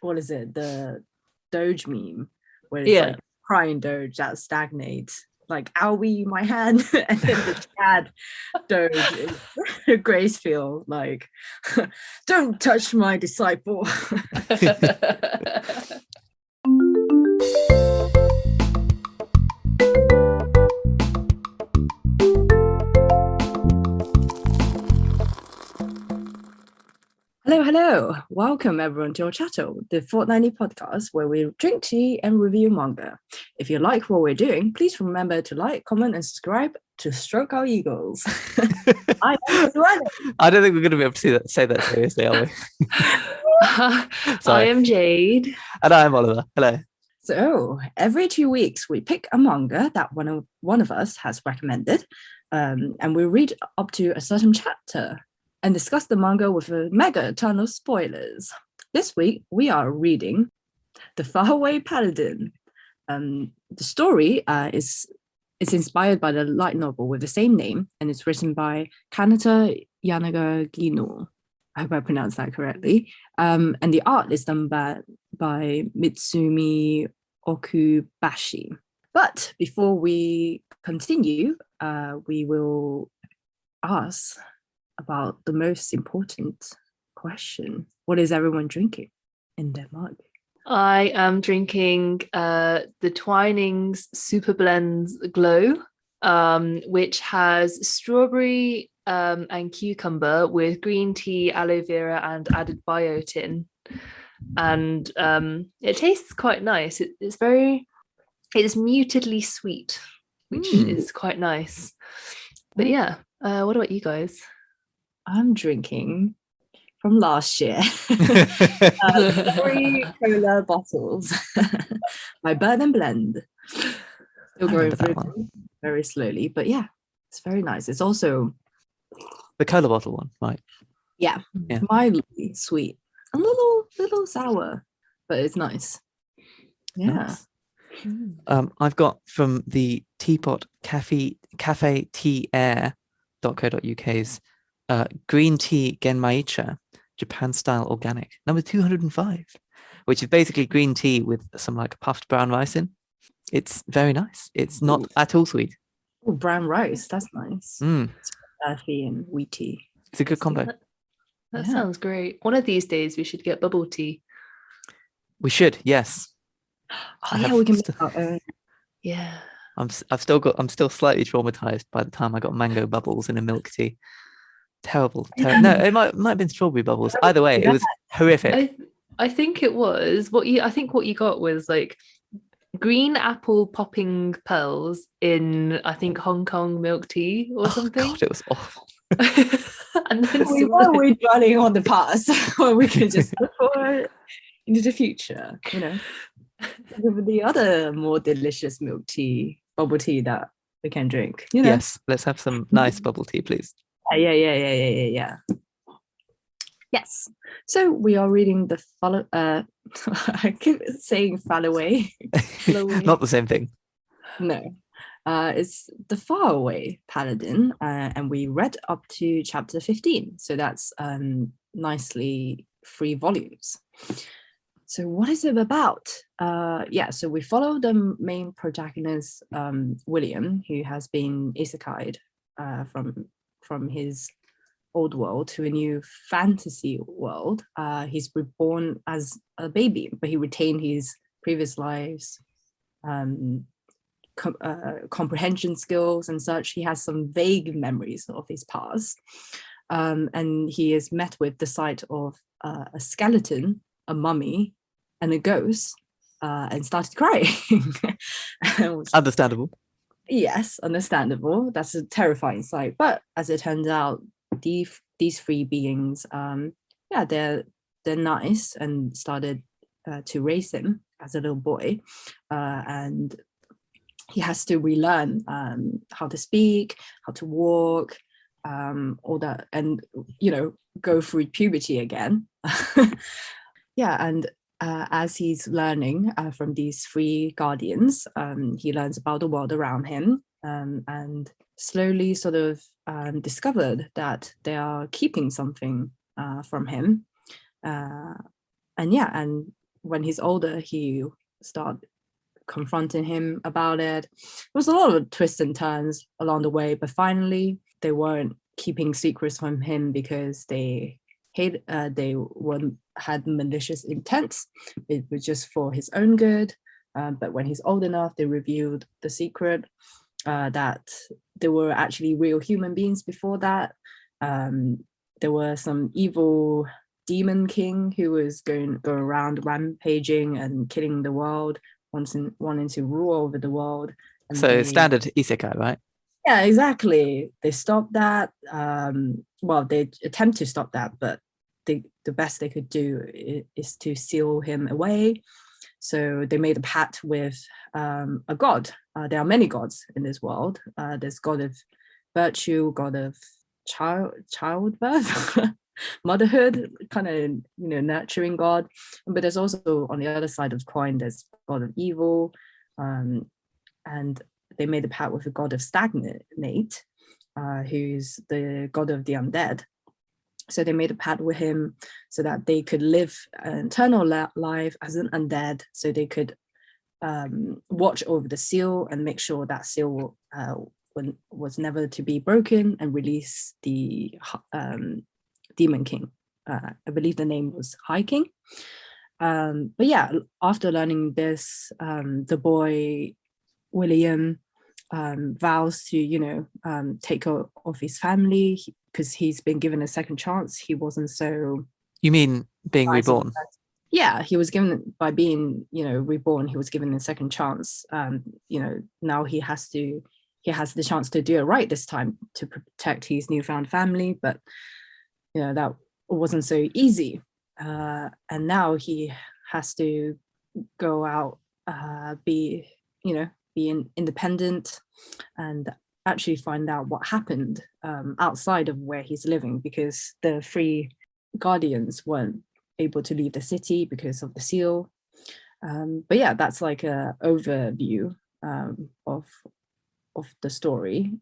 what is it, the Doge meme, where it's like crying Doge that stagnates, like owie my hand, and then the Chad Doge is Gracefield, like don't touch my disciple. Hello. Welcome everyone to OCHATO, the fortnightly podcast where we drink tea and review manga. If you like what we're doing, please remember to like, comment, and subscribe to stroke our egos. I don't think we're going to be able to say that seriously, are we? I am Jade. And I am Oliver. Hello. So every 2 weeks, we pick a manga that one of us has recommended, and we read up to a certain chapter and discuss the manga with a mega ton of spoilers. This week, we are reading The Far Away Paladin. The story is inspired by the light novel with the same name, and it's written by Kanata Yanagino. I hope I pronounced that correctly. And the art is done by Mutsumi Okubashi. But before we continue, we will ask about the most important question. What is everyone drinking in their mug? I am drinking the Twinings Super Blends Glow, which has strawberry and cucumber with green tea, aloe vera, and added biotin. And it tastes quite nice. It's mutedly sweet, which is quite nice. But yeah, what about you guys? I'm drinking from last year 3 cola bottles. My Burn and Blend. Still going through them very slowly, but yeah, it's very nice. It's also the cola bottle one, right? Yeah. Mildly sweet, a little sour, but it's nice. Yeah. Nice. I've got from the Teapot Cafe Tea Air.co.uk's green tea genmaicha Japan style organic number 205, which is basically green tea with some like puffed brown rice in. It's very nice. It's not at all sweet. Oh, brown rice, that's nice. It's earthy and wheaty. It's a good combo. That sounds great. One of these days we should get bubble tea. We should, yes. We can make our own. Yeah. I'm still slightly traumatized by the time I got mango bubbles in a milk tea. Terrible. No, it might have been strawberry bubbles. Either way, it was horrific. I think it was what you got was like green apple popping pearls in, I think, Hong Kong milk tea or something. God, it was awful. And then we're dwelling on the past, or we can just look forward into the future, with the other more delicious milk tea, bubble tea that we can drink. Yes, let's have some nice bubble tea, please. Yeah. Yes. So we are reading the I keep saying Faraway. Not the same thing. No. It's the Far Away Paladin, and we read up to chapter 15. So that's nicely 3 volumes. So what is it about? So we follow the main protagonist, William, who has been isekai'd from his old world to a new fantasy world. He's reborn as a baby, but he retained his previous lives, comprehension skills and such. He has some vague memories of his past, and he is met with the sight of a skeleton, a mummy, and a ghost, and started crying. Understandable. Yes, understandable. That's a terrifying sight. But as it turns out, these 3 beings, they're nice, and started to raise him as a little boy, and he has to relearn how to speak, how to walk, all that, and go through puberty again. And as he's learning from these 3 guardians, he learns about the world around him, and slowly sort of discovered that they are keeping something from him. And when he's older, he started confronting him about it. There was a lot of twists and turns along the way, but finally they weren't keeping secrets from him because they had malicious intents. It was just for his own good. But when he's old enough, they revealed the secret that there were actually real human beings before that. There were some evil demon king who was going around rampaging and killing the world, wanting to rule over the world. And so standard isekai, right? Yeah, exactly. They stopped that. Well, they attempt to stop that, but the best they could do is to seal him away. So they made a pact with a god. There are many gods in this world. There's god of virtue, god of childbirth, motherhood, kind of nurturing god. But there's also, on the other side of the coin, there's god of evil, and they made a pact with the god of stagnate, who's the god of the undead. So they made a pact with him so that they could live an eternal life as an undead, so they could watch over the seal and make sure that seal was never to be broken, and release the demon king. I believe the name was High King. But yeah, after learning this, the boy William vows to take care of his family because he's been given a second chance. He wasn't so... You mean being reborn? Yeah, he was given, by being reborn, he was given a second chance. Now he has the chance to do it right this time, to protect his newfound family, but that wasn't so easy. And now he has to go out, be independent, and actually find out what happened outside of where he's living, because the three guardians weren't able to leave the city because of the seal. But yeah, that's like a overview of the story.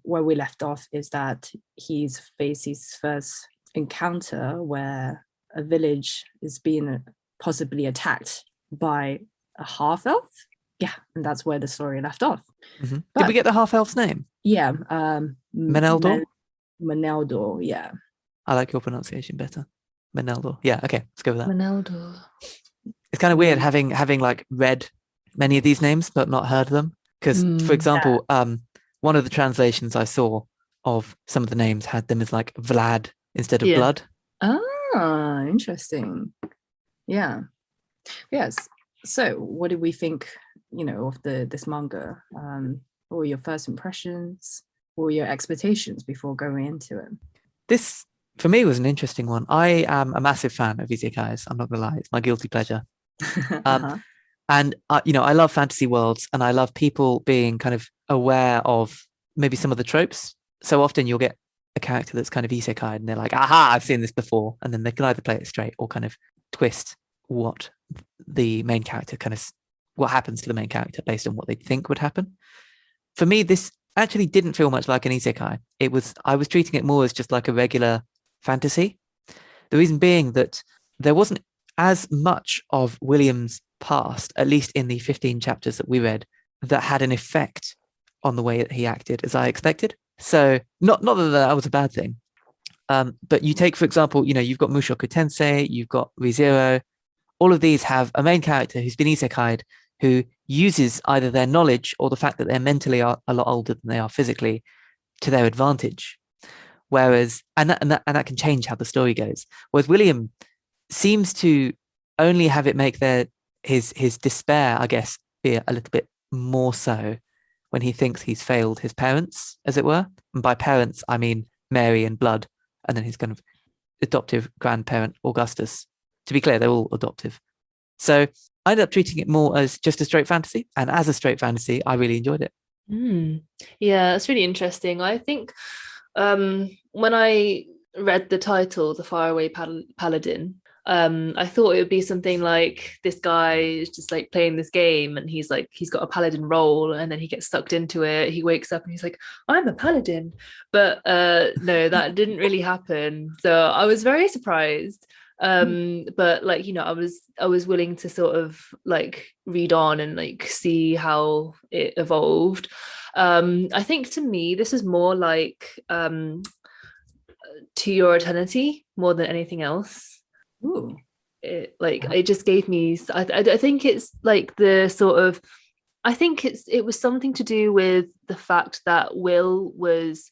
Where we left off is that he's faced his first encounter where a village is being possibly attacked by a half-elf. Yeah, and that's where the story left off. Mm-hmm. Did we get the half-elf's name? Yeah. Meneldor? Meneldor, yeah. I like your pronunciation better. Meneldor. Yeah, okay, let's go with that. Meneldor. It's kind of weird having like read many of these names but not heard them. Because, for example, one of the translations I saw of some of the names had them as like Vlad instead of blood. Ah, interesting. Yeah. Yes. So what did we think, of this manga? What were your first impressions? What were your expectations before going into it? This, for me, was an interesting one. I am a massive fan of isekais. I'm not going to lie. It's my guilty pleasure. And, I love fantasy worlds, and I love people being kind of aware of maybe some of the tropes. So often you'll get a character that's kind of isekai and they're like, aha, I've seen this before. And then they can either play it straight or kind of twist what the main character what happens to the main character based on what they think would happen. For me, this actually didn't feel much like an isekai. I was treating it more as just like a regular fantasy. The reason being that there wasn't as much of William's past, at least in the 15 chapters that we read, that had an effect on the way that he acted as I expected. So not that was a bad thing. But you take, for example, you've got Mushoku Tensei, you've got ReZero. All of these have a main character who's been isekai'd, who uses either their knowledge or the fact that they're mentally a lot older than they are physically to their advantage. Whereas, and that can change how the story goes. Whereas William seems to only have it make his despair, I guess, be a little bit more so when he thinks he's failed his parents, as it were. And by parents, I mean Mary and blood, and then his kind of adoptive grandparent, Augustus. To be clear, they're all adoptive. So I ended up treating it more as just a straight fantasy. And as a straight fantasy, I really enjoyed it. Yeah, it's really interesting. I think when I read the title, The Far Away Paladin, I thought it would be something like this guy is just like playing this game and he's got a paladin role, and then he gets sucked into it. He wakes up and he's like, I'm a paladin. But no, that didn't really happen. So I was very surprised. But like, I was willing to sort of like read on and like see how it evolved. I think to me this is more like To Your Eternity more than anything else. Ooh. It just gave me, I think it's like the sort of, I think it was something to do with the fact that Will was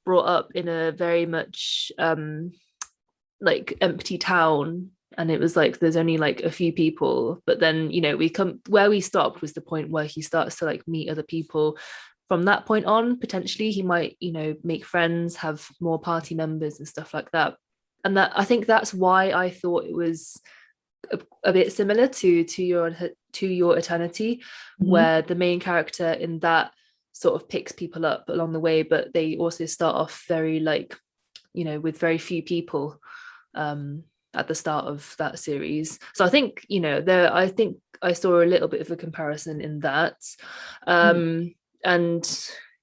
brought up in a very much like empty town, and it was like there's only like a few people, but then where we stopped was the point where he starts to like meet other people. From that point on, potentially he might make friends, have more party members and stuff like that. And that, I think that's why I thought it was a bit similar to your Eternity, where the main character in that sort of picks people up along the way, but they also start off very like with very few people at the start of that series. So I think I think I saw a little bit of a comparison in that. And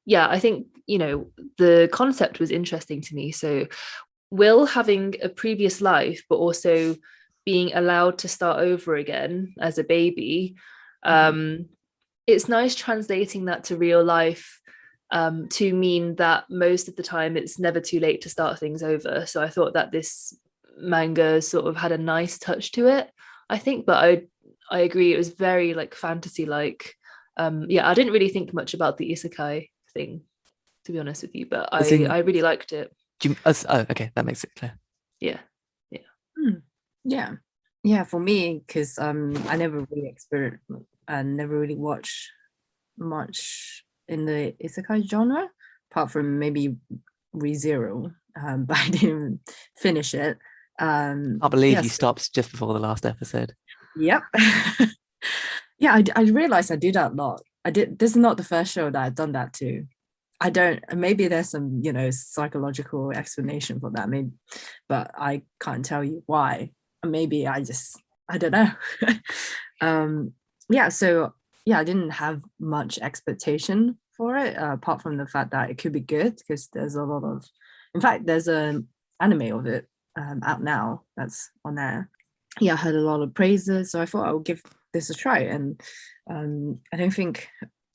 yeah, I think the concept was interesting to me. So Will having a previous life but also being allowed to start over again as a baby, it's nice translating that to real life, to mean that most of the time it's never too late to start things over. So I thought that this manga sort of had a nice touch to it, I think. But I agree, it was very like fantasy like. I didn't really think much about the isekai thing, to be honest with you, but I really liked it. Okay, that makes it clear. Yeah, for me, because I never really experienced and never really watched much in the isekai genre, apart from maybe ReZero, but I didn't finish it. I believe you stopped just before the last episode. Yep. Yeah, I realized I do that a lot. This is not the first show that I've done that to. I don't, maybe there's some psychological explanation for that, maybe, but I can't tell you why. Maybe I don't know. So I didn't have much expectation for it, apart from the fact that it could be good, because there's a lot of, in fact, there's an anime of it out now that's on there. I heard a lot of praises, so I thought I would give this a try. And I don't think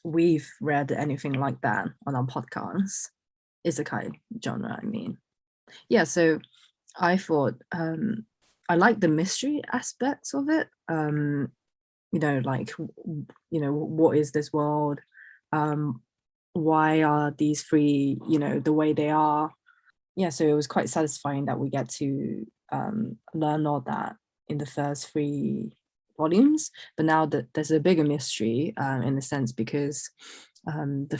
we've read anything like that on our podcast, isekai genre, I mean. So I thought I like the mystery aspects of it. What is this world? Why are these three, the way they are? So it was quite satisfying that we get to learn all that in the first 3 volumes. But now that there's a bigger mystery, in a sense, because the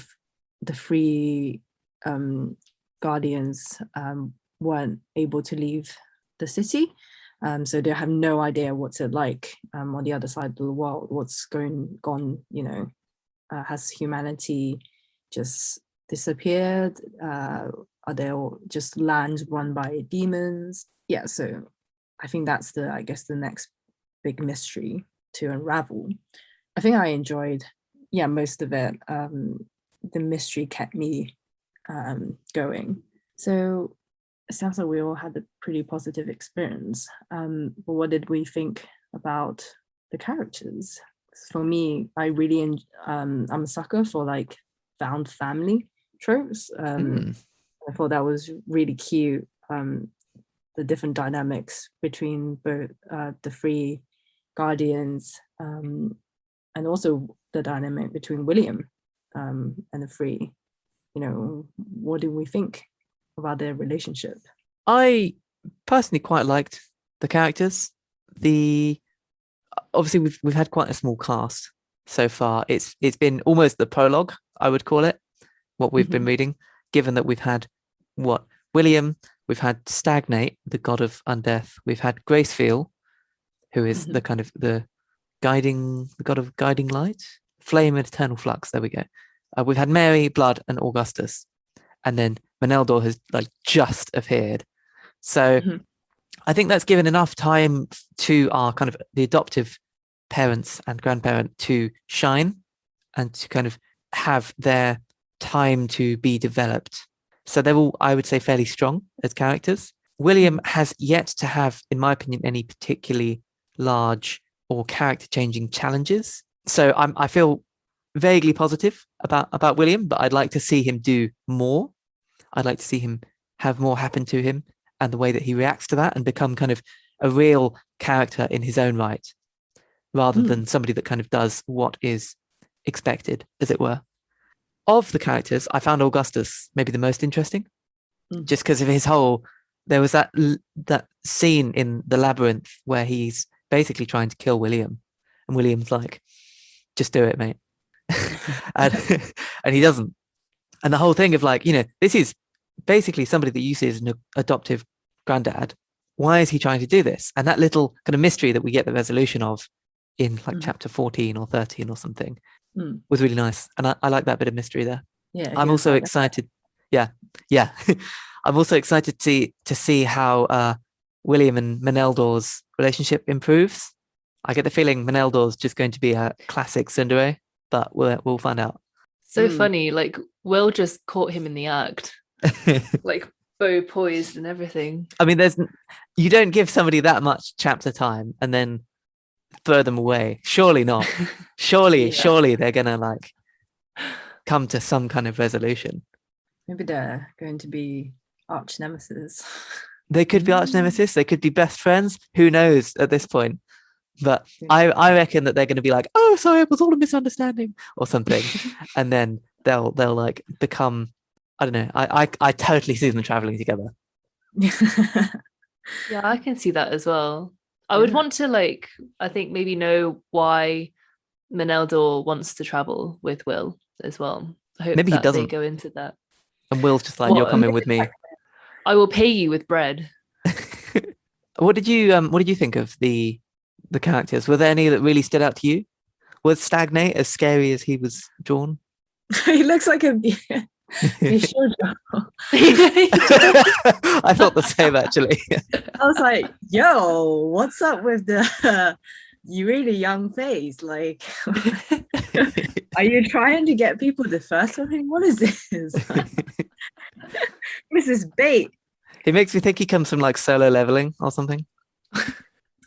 3 guardians weren't able to leave the city. So they have no idea what's it like on the other side of the world, what's going on, has humanity just disappeared? Are they all just lands run by demons? So I think that's the next big mystery to unravel. I think I enjoyed most of it. The mystery kept me going. So it sounds like we all had a pretty positive experience. But what did we think about the characters? For me, I really I'm a sucker for like found family tropes. I thought that was really cute. The different dynamics between both the 3 guardians, and also the dynamic between William and the 3. What do we think about their relationship? I personally quite liked the characters. Obviously we've had quite a small cast so far. It's been almost the prologue, I would call it, what we've been reading, given that we've had William, we've had Stagnate, the god of undeath, we've had Gracefeel, who is the kind of the god of guiding light, flame and eternal flux. There we go. We've had Mary, Blood, and Augustus, and then Meneldor has like just appeared. So I think that's given enough time to our kind of the adoptive parents and grandparent to shine and to kind of have their time to be developed. So they're all, I would say, fairly strong as characters. William has yet to have, in my opinion, any particularly large or character-changing challenges. So I feel vaguely positive about William, but I'd like to see him do more. I'd like to see him have more happen to him and the way that he reacts to that and become kind of a real character in his own right, rather than somebody that kind of does what is expected, as it were. Of the characters, I found Augustus maybe the most interesting, just because of his whole... There was that scene in the labyrinth where he's basically trying to kill William, and William's like, "Just do it, mate," and he doesn't. And the whole thing of like, this is basically somebody that you see as an adoptive granddad. Why is he trying to do this? And that little kind of mystery that we get the resolution of in like chapter 14 or 13 or something was really nice, and I like that bit of mystery there. Yeah, I'm also excited. Yeah. I'm also excited to see how William and Meneldor's relationship improves. I get the feeling Meneldor's just going to be a classic tsundere, but we'll find out. So funny, like Will just caught him in the act, like bow poised and everything. I mean, you don't give somebody that much chapter time and then throw them away. Surely not. Surely they're gonna like come to some kind of resolution. Maybe they're going to be arch nemesis. They could be arch nemesis. They could be best friends. Who knows at this point? But I reckon that they're going to be like, "Oh, sorry, it was all a misunderstanding," or something, and then they'll like become. I don't know. I totally see them traveling together. Yeah, I can see that as well. I would want to I think maybe know why Meneldor wants to travel with Will as well. I hope maybe he doesn't. They go into that. And Will's just like, "You're coming with me. I will pay you with bread." What did you think of the characters? Were there any that really stood out to you? Was Stagnate as scary as he was drawn? He looks like a I thought the same actually. I was like, yo, what's up with the you really young face? Like, are you trying to get people to first something? What is this? This is bait. It makes me think he comes from like Solo Leveling or something.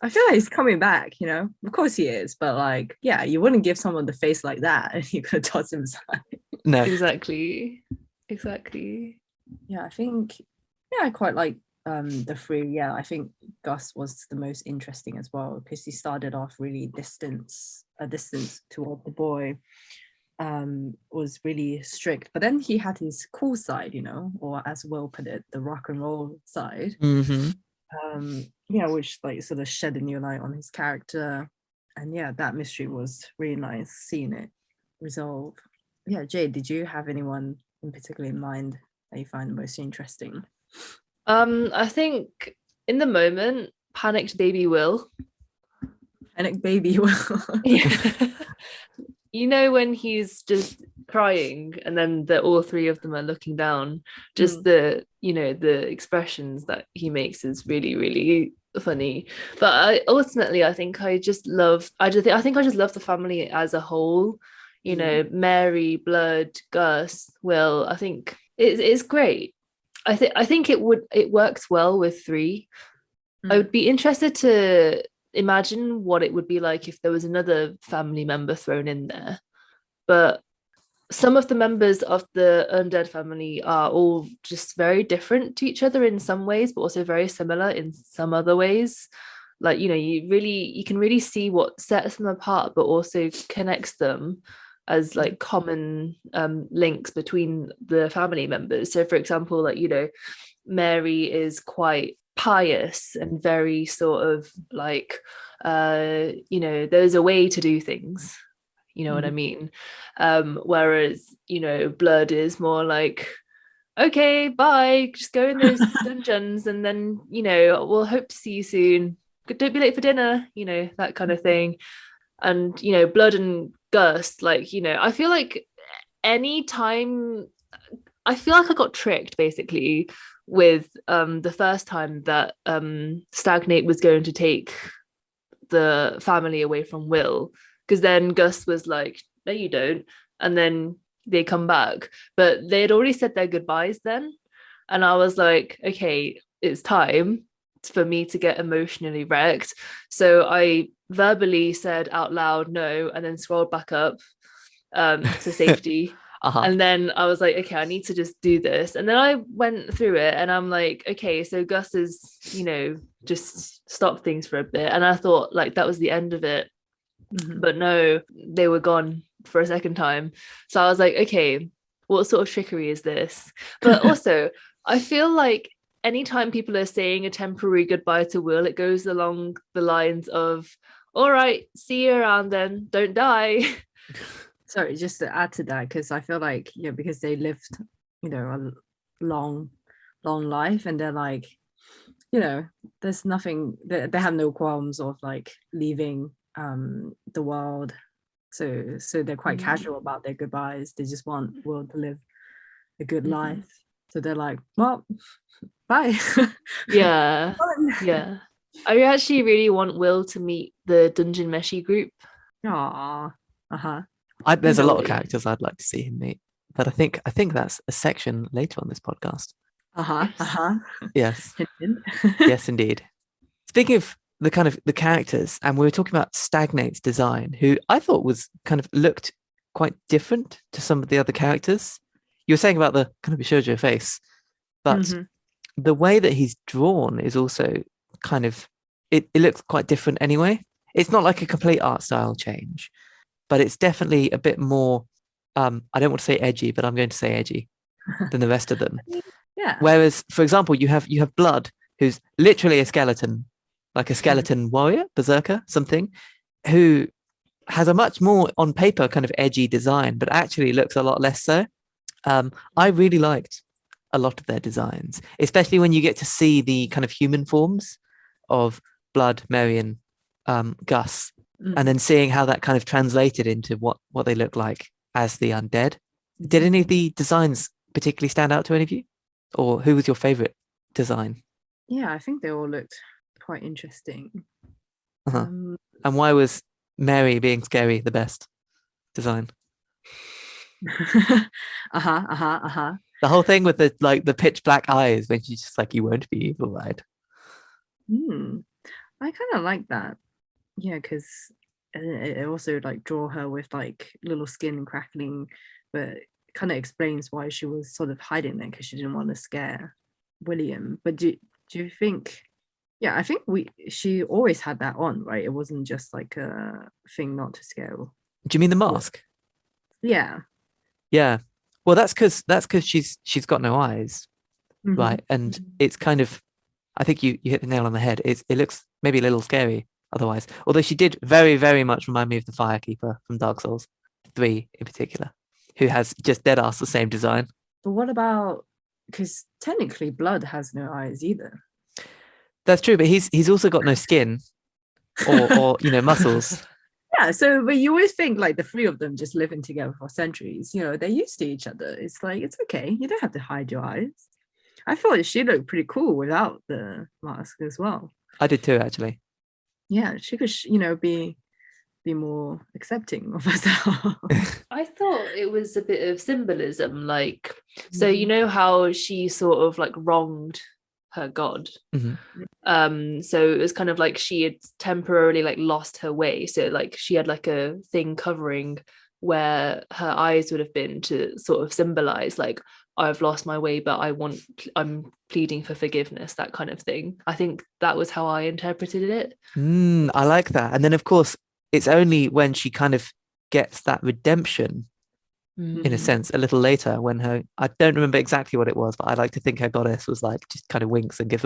I feel like he's coming back, of course he is, but like, yeah, you wouldn't give someone the face like that and you could toss him aside. No, exactly. Yeah, I think I quite like the three. Yeah, I think Gus was the most interesting as well, because he started off really distance toward the boy, was really strict, but then he had his cool side, or as Will put it, the rock and roll side. Which like sort of shed a new light on his character, and that mystery was really nice seeing it resolve. Jade, did you have anyone in particular in mind that you find most interesting? I think in the moment, panicked baby Will. When he's just crying and then all three of them are looking down, just the expressions that he makes is really, really funny. But I think I just love the family as a whole. Mary, Blood, Gus, Will. I think it's great. I think it works well with three. I would be interested to imagine what it would be like if there was another family member thrown in there. But some of the members of the undead family are all just very different to each other in some ways, but also very similar in some other ways. Like, you can really see what sets them apart, but also connects them as like common links between the family members. So for example, Mary is quite pious and very sort of like there's a way to do things, what I mean, whereas Blood is more like, okay, bye, just go in those dungeons and then we'll hope to see you soon, don't be late for dinner, that kind of thing. And Blood and Gus, I feel like I got tricked basically with the first time that Stagnate was going to take the family away from Will, because then Gus was like, no you don't, and then they come back, but they had already said their goodbyes then, and I was like, okay, it's time for me to get emotionally wrecked. So I verbally said out loud no, and then scrolled back up to safety. And then I was like, okay, I need to just do this. And then I went through it and I'm like, okay, so Gus is, just stopped things for a bit. And I thought like that was the end of it. But no, they were gone for a second time. So I was like, okay, what sort of trickery is this? But also, I feel like anytime people are saying a temporary goodbye to Will, it goes along the lines of, all right, see you around then, don't die. Sorry, just to add to that, because I feel like, because they lived, a long life, and they're like, there's nothing, they have no qualms of like leaving the world. So they're quite casual about their goodbyes. They just want Will to live a good life. So they're like, well, bye. Yeah. Yeah. I actually really want Will to meet the Dungeon Meshi group. Aww. There's a lot of characters I'd like to see him meet, but I think that's a section later on this podcast. Yes. Yes, indeed. Speaking of the characters, and we were talking about Stagnate's design, who I thought was kind of looked quite different to some of the other characters. You were saying about the kind of shoujo face, but the way that he's drawn is also kind of, it looks quite different anyway. It's not like a complete art style change, but it's definitely a bit more, I don't want to say edgy, but I'm going to say edgy than the rest of them. Yeah. Whereas, for example, you have Blood, who's literally a skeleton, like a skeleton warrior, berserker, something, who has a much more, on paper, kind of edgy design, but actually looks a lot less so. I really liked a lot of their designs, especially when you get to see the kind of human forms of Blood, Marion, Gus, and then seeing how that kind of translated into what they look like as the undead. Did any of the designs particularly stand out to any of you? Or who was your favorite design? Yeah, I think they all looked quite interesting. And why was Mary being scary the best design? The whole thing with the pitch black eyes when she's just like, you won't be evil, right? I kind of like that. Yeah, because it also like draw her with like little skin crackling, but it kind of explains why she was sort of hiding there, because she didn't want to scare William. But do you think? Yeah, I think she always had that on, right? It wasn't just like a thing not to scare. Do you mean the mask? Yeah. Yeah. Well, that's because she's got no eyes, right? And it's kind of, I think you hit the nail on the head. It looks maybe a little scary otherwise. Although she did very, very much remind me of the Firekeeper from Dark Souls 3 in particular, who has just dead ass the same design. But what about, because technically Blood has no eyes either. That's true, but he's also got no skin or muscles. Yeah, so but you always think like the three of them just living together for centuries, they're used to each other. It's like, it's okay, you don't have to hide your eyes. I thought she looked pretty cool without the mask as well. I did too, actually. Yeah, she could be more accepting of herself. I thought it was a bit of symbolism, like, so you know how she sort of like wronged her god. So it was kind of like she had temporarily like lost her way, so like she had like a thing covering where her eyes would have been to sort of symbolize like, I've lost my way, but I'm pleading for forgiveness, that kind of thing. I think that was how I interpreted it. I like that. And then of course it's only when she kind of gets that redemption in a sense a little later, when I don't remember exactly what it was, but I like to think her goddess was like just kind of winks and gives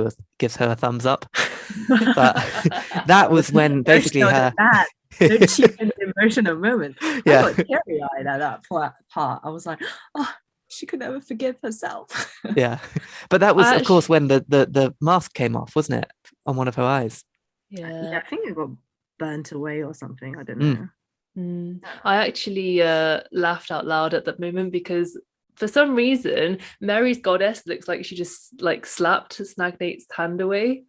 her a thumbs up. But that was when basically don't cheapen the emotional moment. Yeah. I got teary-eyed at that part. I was like, oh, she could never forgive herself. Yeah, but that was of course when the mask came off, wasn't it, on one of her eyes? Yeah, I think it got burnt away or something. I don't know. I actually laughed out loud at that moment, because for some reason Mary's goddess looks like she just like slapped Snagnate's hand away.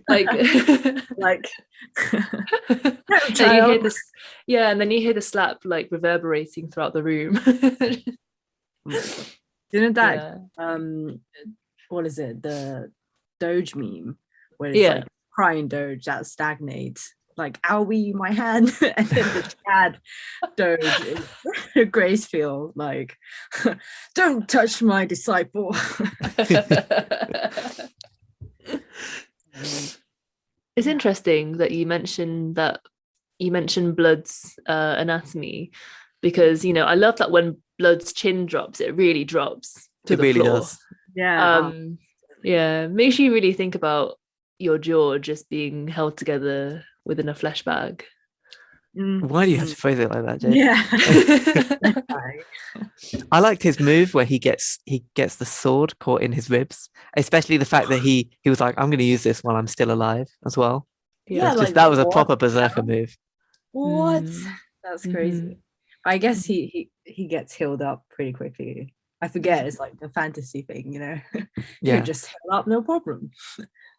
like like and you hear this, and then you hear the slap like reverberating throughout the room. Didn't that what is it, the Doge meme, where it's like crying Doge that stagnates, like owie my hand, and then the Chad Doge is Gracefield, like don't touch my disciple. It's interesting that you mentioned Blood's anatomy, because I love that when Blood's chin drops, it really drops to the floor. Does. Yeah, makes you really think about your jaw just being held together within a flesh bag. Why do you have to phrase it like that, Jay? Yeah. I liked his move where he gets the sword caught in his ribs, especially the fact that he was like, I'm going to use this while I'm still alive as well. Yeah, like, that was a proper berserker move. What? That's crazy. I guess he gets healed up pretty quickly. I forget, it's like the fantasy thing, You just heal up, no problem.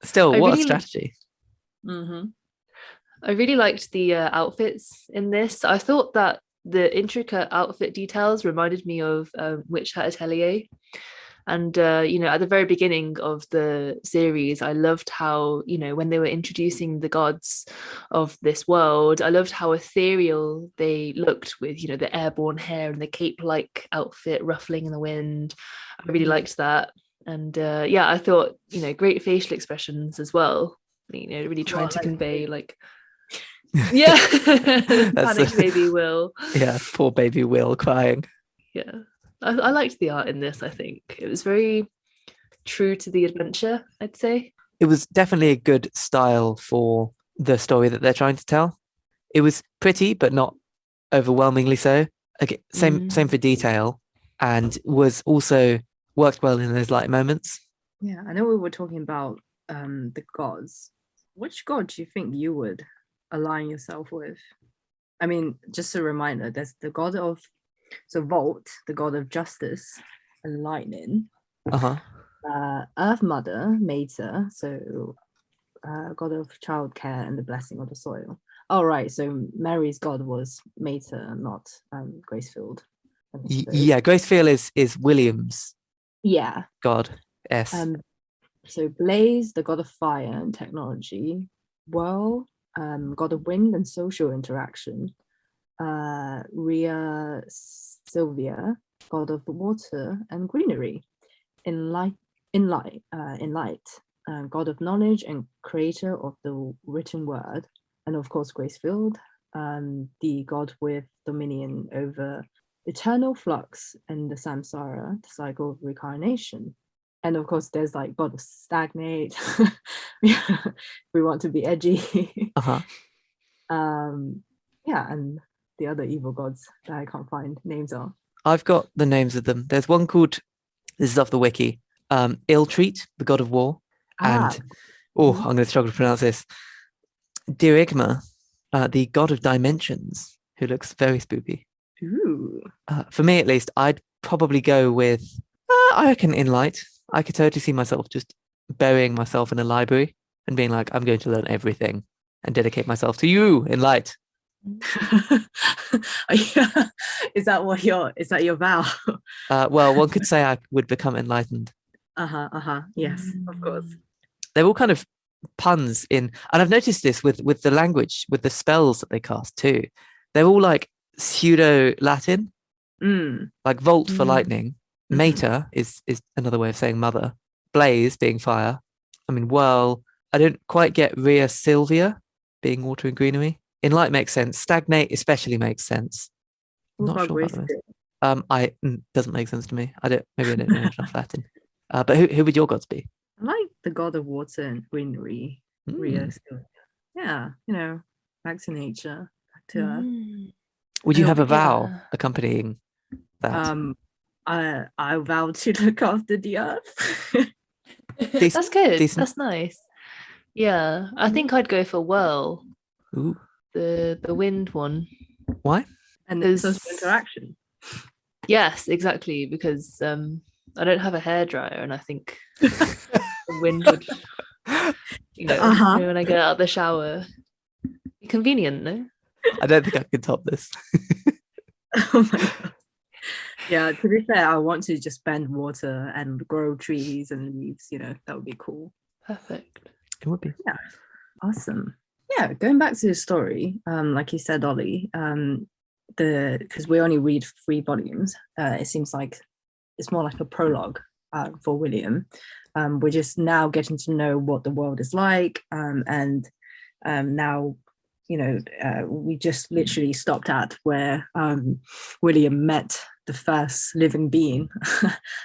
Still, what a strategy. I really liked the outfits in this. I thought that the intricate outfit details reminded me of Witch Hat Atelier. And, at the very beginning of the series, I loved how, when they were introducing the gods of this world, I loved how ethereal they looked with, the airborne hair and the cape-like outfit ruffling in the wind. I really liked that. And, I thought, great facial expressions as well, really trying to convey, like... Yeah, panicked baby Will. Yeah, poor baby Will crying. Yeah, I liked the art in this. I think it was very true to the adventure, I'd say. It was definitely a good style for the story that they're trying to tell. It was pretty, but not overwhelmingly so. Okay, same for detail, and was also worked well in those light moments. Yeah, I know we were talking about the gods. Which god do you think you would align yourself with? I mean, just a reminder, there's the god of Volt, the god of justice and lightning. Earth Mother, Mater, so god of childcare and the blessing of the soil. Oh right, so Mary's god was Mater, not Gracefield. Yeah, Gracefield is William's god. Yes. So Blaze, the god of fire and technology. Whirl, god of wind and social interaction. Rhea Sylvia, god of water and greenery. Light, god of knowledge and creator of the written word. And of course, Gracefield, the god with dominion over eternal flux and the samsara, the cycle of reincarnation. And of course, there's like god of stagnate. We want to be edgy. And the other evil gods that I can't find names of. I've got the names of them. There's one called, this is off the wiki, Illtreat, the god of war. And, I'm going to struggle to pronounce this, Dirigma, the god of dimensions, who looks very spooky. Ooh. For me, at least, I'd probably go with, I reckon, Inlight. I could totally see myself just burying myself in a library and being like, I'm going to learn everything and dedicate myself to you, Inlight. Is that your vow? Well, one could say I would become enlightened. Yes, of course. They're all kind of puns in, and I've noticed this with the language, with the spells that they cast too. They're all like pseudo Latin, like Volt for lightning. Mater is another way of saying mother. Blaze being fire. I mean, Whirl. I don't quite get Rhea Sylvia being water and greenery. Inlight makes sense. Stagnate especially makes sense. Not sure about the doesn't make sense to me. Maybe I don't know enough Latin. But who would your gods be? I like the god of water and greenery. Rhea Sylvia. Yeah, back to nature, back to earth. Would you have a vow accompanying that? I vow to look after the earth. That's good. Decent. That's nice. Yeah, I think I'd go for Whirl. Ooh. The wind one. Why? And the social interaction. Yes, exactly, because I don't have a hairdryer, and I think the wind would, when I get out of the shower, be convenient, no? I don't think I can top this. Oh my god. Yeah, to be fair, I want to just bend water and grow trees and leaves, that would be cool. Perfect. It would be. Yeah, awesome. Yeah, going back to the story, like you said, Ollie, because we only read 3 volumes, it seems like it's more like a prologue for William. We're just now getting to know what the world is like, and now, we just literally stopped at where William met the first living being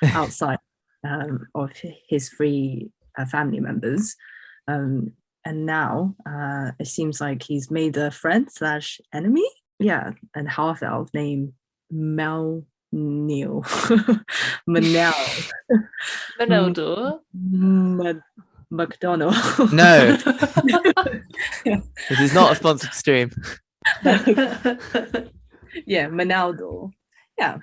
outside of his 3 family members. And now it seems like he's made a friend / enemy. Yeah, and half elf named Manel. Maneldo. McDonald. No, this is not a sponsored stream. Yeah, Manaldo. Yeah.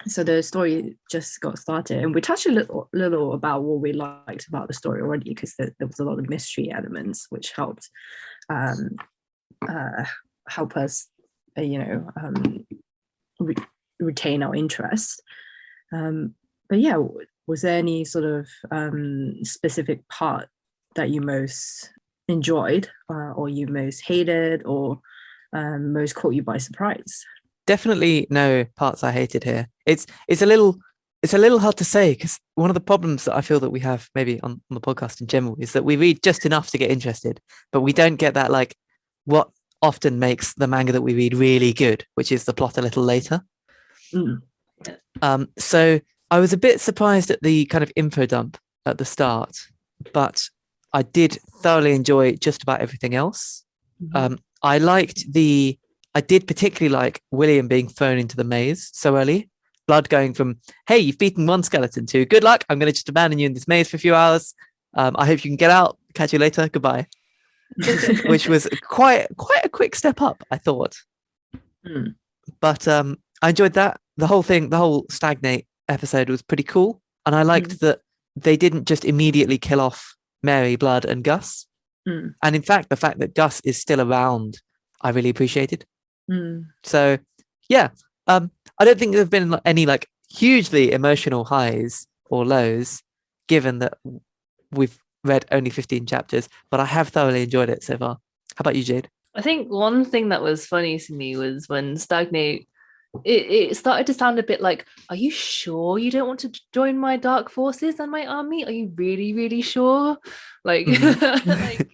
So the story just got started, and we touched a little about what we liked about the story already, because there was a lot of mystery elements which helped help us, retain our interest. But yeah, was there any sort of specific part that you most enjoyed, or you most hated, or most caught you by surprise? Definitely no parts I hated here. It's a little hard to say, because one of the problems that I feel that we have maybe on the podcast in general is that we read just enough to get interested, but we don't get that, like, what often makes the manga that we read really good, which is the plot a little later. So I was a bit surprised at the kind of info dump at the start, but I did thoroughly enjoy just about everything else. I did particularly like William being thrown into the maze so early. Blood going from, hey, you've beaten one skeleton, to good luck, I'm going to just abandon you in this maze for a few hours. I hope you can get out. Catch you later. Goodbye. Which was quite a quick step up, I thought. But I enjoyed that. The whole stagnate episode was pretty cool. And I liked that they didn't just immediately kill off Mary, Blood, and Gus. And in fact, the fact that Gus is still around, I really appreciated. So yeah, I don't think there've been any like hugely emotional highs or lows, given that we've read only 15 chapters, but I have thoroughly enjoyed it so far. How about you, Jade? I think one thing that was funny to me was when Stagnate, it started to sound a bit like, are you sure you don't want to join my dark forces and my army? Are you really, really sure? Like, like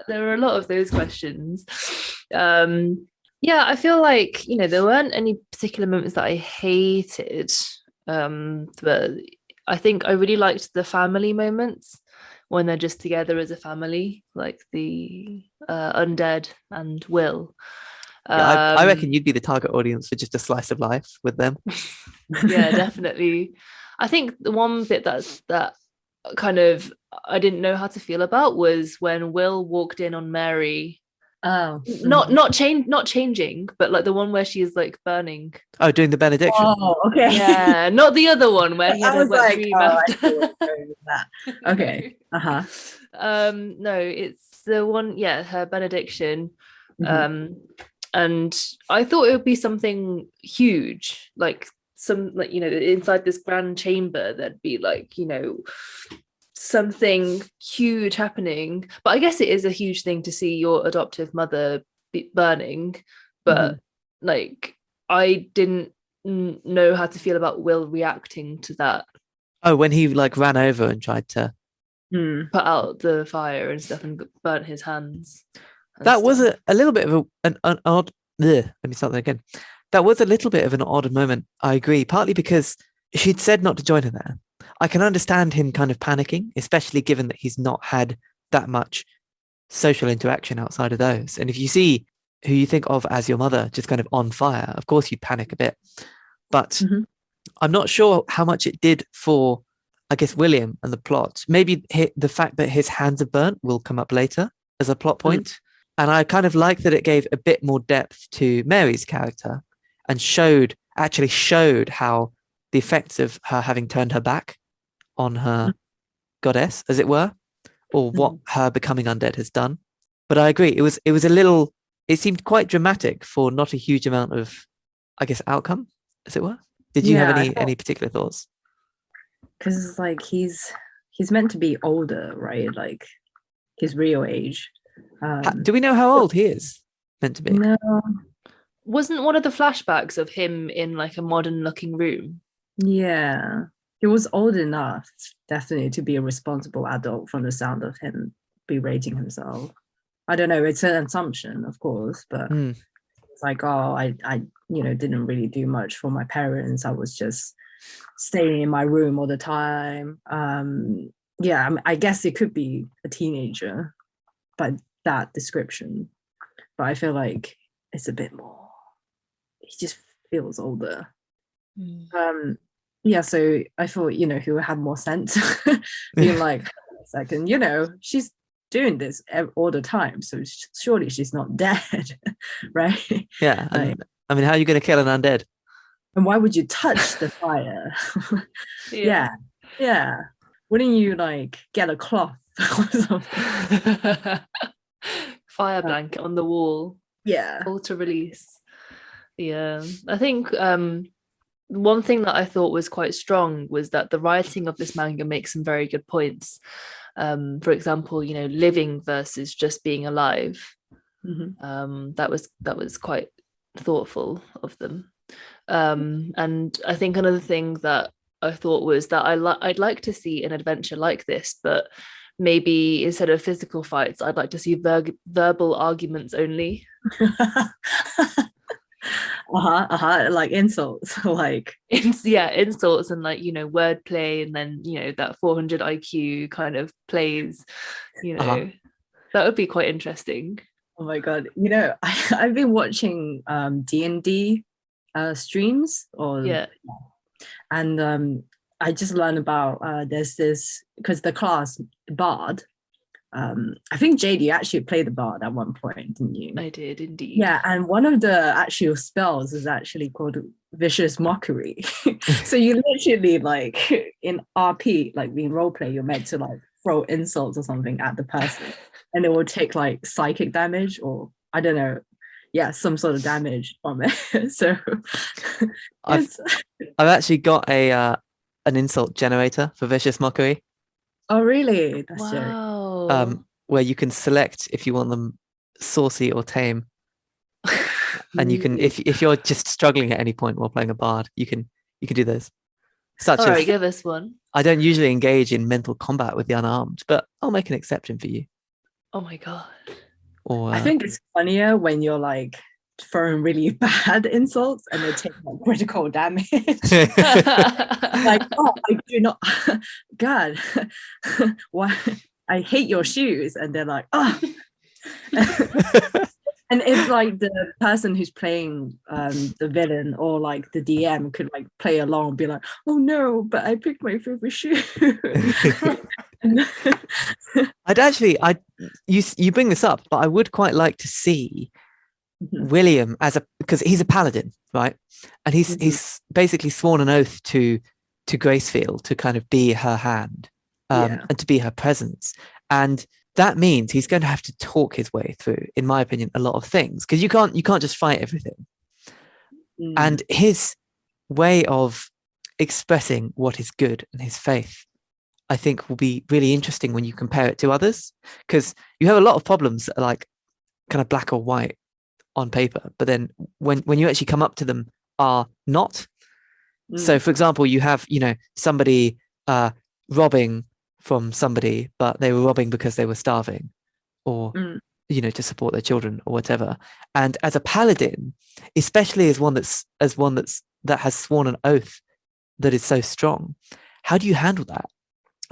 there were a lot of those questions. Yeah, I feel like, there weren't any particular moments that I hated, but I think I really liked the family moments when they're just together as a family, like the undead and Will. Yeah, I reckon you'd be the target audience for just a slice of life with them. Yeah, definitely. I think the one bit that kind of I didn't know how to feel about was when Will walked in on Mary. Oh, not changing, but like the one where she is like burning. Oh, doing the benediction. Oh, okay. Yeah, not the other one where he had a wet dream after. That. Okay. No, it's the one. Yeah, her benediction. And I thought it would be something huge, like inside this grand chamber, there'd be like something huge happening. But I guess it is a huge thing to see your adoptive mother burning, but like I didn't know how to feel about Will reacting to that. Oh, when he like ran over and tried to put out the fire and stuff and burnt his hands. That was a little bit of an odd. Let me start that again. That was a little bit of an odd moment. I agree, partly because she'd said not to join her there. I can understand him kind of panicking, especially given that he's not had that much social interaction outside of those. And if you see who you think of as your mother just kind of on fire, of course you'd panic a bit. But I'm not sure how much it did for, I guess, William and the plot. Maybe the fact that his hands are burnt will come up later as a plot point. And I kind of like that it gave a bit more depth to Mary's character and actually showed how the effects of her having turned her back on her goddess, as it were, or what her becoming undead has done. But I agree, it was it seemed quite dramatic for not a huge amount of, I guess, outcome, as it were. Did you have Yeah, any particular thoughts? because like he's meant to be older, right? Like his real age. Do we know how old he is meant to be? No, Wasn't one of the flashbacks of him in like a modern looking room? yeah, he was old enough, definitely, to be a responsible adult from the sound of him berating himself. I don't know, it's an assumption, of course, but it's like, oh, I didn't really do much for my parents. I was just staying in my room all the time. Yeah, I guess it could be a teenager by that description, but I feel like it's a bit more, he just feels older. Yeah, so I thought, he would have more sense, being like, a second, she's doing this all the time, so surely she's not dead, right? Yeah, Like, I mean, how are you going to kill an undead? and why would you touch the fire? Yeah. Wouldn't you like get a cloth or something? Fire blanket on the wall. Yeah. Auto release. Yeah, I think one thing that I thought was quite strong was that the writing of this manga makes some very good points. For example, living versus just being alive. That was quite thoughtful of them. And I think another thing that I thought was that I'd like to see an adventure like this, but maybe instead of physical fights, I'd like to see verbal arguments only. Like insults, like insults and like wordplay, and then that 400 IQ kind of plays. That would be quite interesting. Oh my god! I've been watching D&D streams, and I just learned about there's this, because the class Bard. I think JD actually played the Bard at one point, didn't you? I did indeed. Yeah, and one of the actual spells is actually called Vicious Mockery. So you literally, like in RP, like in roleplay, you're meant to like throw insults or something at the person, and it will take like psychic damage, or I don't know, some sort of damage from it. So I've actually got an insult generator for Vicious Mockery. Oh really? That's wow. Where you can select if you want them saucy or tame, and you can, if you're just struggling at any point while playing a bard, you can do those. All right, give us one. I don't usually engage in mental combat with the unarmed, but I'll make an exception for you. Oh my god. Or I think it's funnier when you're like throwing really bad insults and they take like critical damage. Like, oh, I do not, God, why? I hate your shoes, and they're like, oh. And it's like the person who's playing the villain or like the DM could like play along and be like, oh no, but I picked my favorite shoe. You bring this up, but I would quite like to see William because he's a paladin, right? And he's basically sworn an oath to Gracefield to kind of be her hand, and to be her presence. And that means he's going to have to talk his way through, in my opinion, a lot of things, because you can't just fight everything. And his way of expressing what is good and his faith, I think, will be really interesting when you compare it to others, because you have a lot of problems that are like kind of black or white on paper, but then when you actually come up to them are not. So for example, you have somebody robbing from somebody, but they were robbing because they were starving, or to support their children or whatever. And as a paladin, especially as one that has sworn an oath that is so strong, how do you handle that?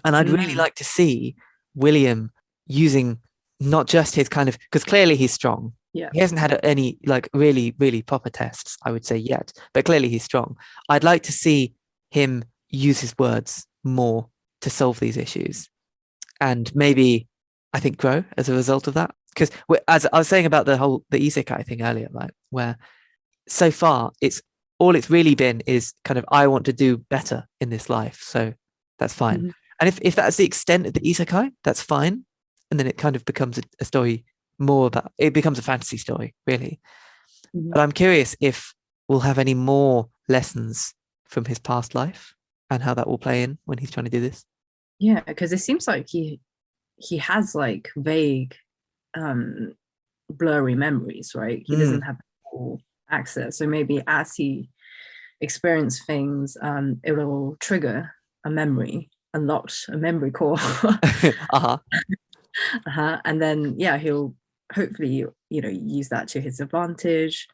And I'd really like to see William using not just his kind of, because clearly he's strong. Yeah, he hasn't had any like really, really proper tests, I would say, yet, but clearly he's strong. I'd like to see him use his words more to solve these issues, and maybe I think grow as a result of that. Because as I was saying about the isekai thing earlier, right, where so far it's really been is kind of, I want to do better in this life, so that's fine. And if that's the extent of the isekai, that's fine. And then it kind of becomes a story more about, it becomes a fantasy story, really. But I'm curious if we'll have any more lessons from his past life and how that will play in when he's trying to do this. Yeah, because it seems like he has like vague blurry memories, right? He doesn't have full access. So maybe as he experiences things, it will trigger a memory, unlock a memory core. And then he'll hopefully use that to his advantage,